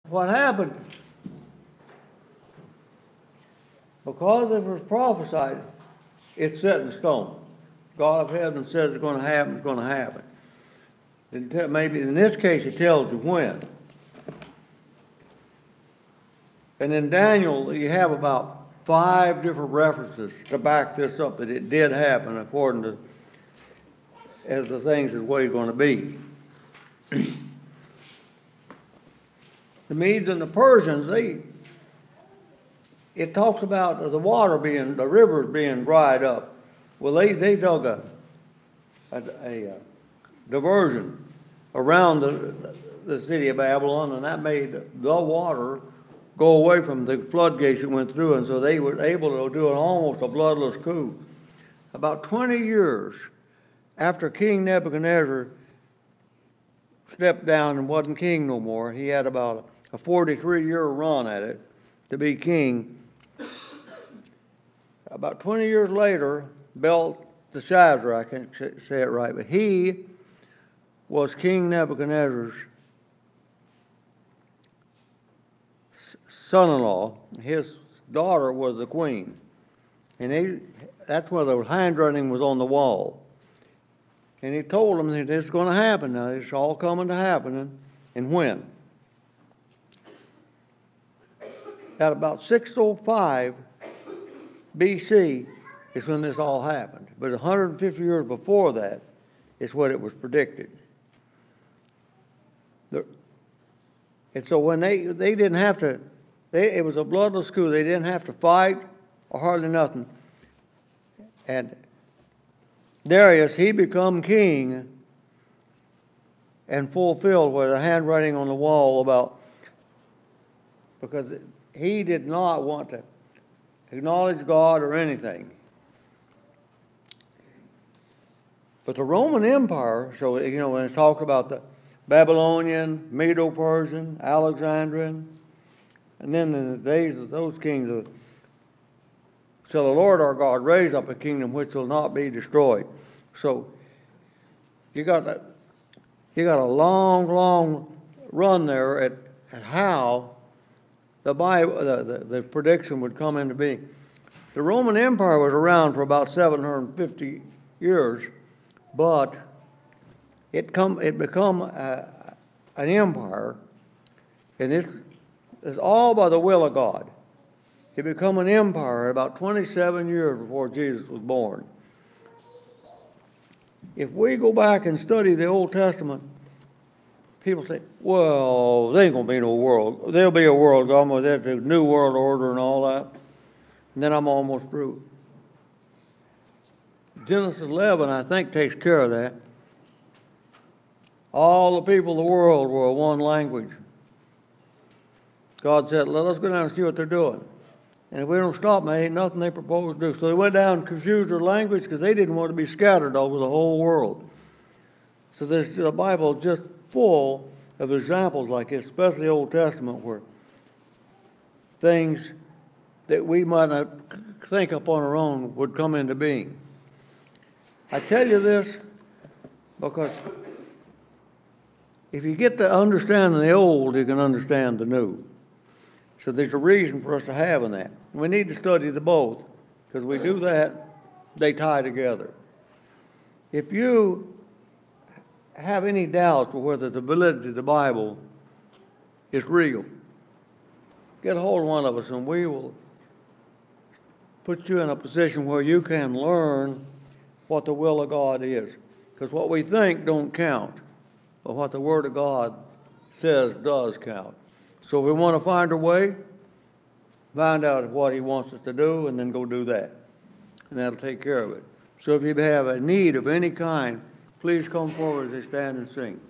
What happened? Because it was prophesied, it's set in stone. God of heaven says it's going to happen, it's going to happen. Maybe in this case, it tells you when. And in Daniel, you have about 5 different references to back this up, that it did happen according to as the things is what it's going to be. The Medes and the Persians, it talks about the rivers being dried up. Well, they dug a diversion around the city of Babylon, and that made the water go away from the floodgates that went through, and so they were able to do almost a bloodless coup. About 20 years after King Nebuchadnezzar stepped down and wasn't king no more, he had about a 43-year run at it to be king. About 20 years later, Belteshazzar, I can't say it right, but he was King Nebuchadnezzar's son-in-law. His daughter was the queen. And that's where the handwriting was on the wall. And he told them that this is going to happen now. It's all coming to happen. And when? At about 605 BC is when this all happened. But 150 years before that is what it was predicted. And so when they didn't have to, it was a bloodless coup. They didn't have to fight or hardly nothing. And Darius, he become king and fulfilled with the handwriting on the wall because he did not want to acknowledge God or anything. But the Roman Empire, so, when it's talked about the Babylonian, Medo-Persian, Alexandrian, and then in the days of those kings, so the Lord our God raised up a kingdom which will not be destroyed. So you got a long run there at how the Bible, the prediction would come into being. The Roman Empire was around for about 750 years, but it become an empire, and it's all by the will of God. It became an empire about 27 years before Jesus was born. If we go back and study the Old Testament, people say, well, there ain't going to be no world. There'll be a world, God, there's a new world order and all that. And then I'm almost through. Genesis 11, I think, takes care of that. All the people of the world were one language. God said, let us go down and see what they're doing. And if we don't stop them, ain't nothing they propose to do. So they went down and confused their language because they didn't want to be scattered over the whole world. So the Bible is just full of examples like this, especially the Old Testament, where things that we might not think up on our own would come into being. I tell you this because if you get to understanding the old, you can understand the new. So there's a reason for us to have in that. We need to study the both, because we do that, they tie together. If you have any doubts whether the validity of the Bible is real, get a hold of one of us and we will put you in a position where you can learn what the will of God is. Because what we think don't count, but what the Word of God says does count. So if we want to find our way, find out what He wants us to do, and then go do that. And that'll take care of it. So if you have a need of any kind, please come forward as they stand and sing.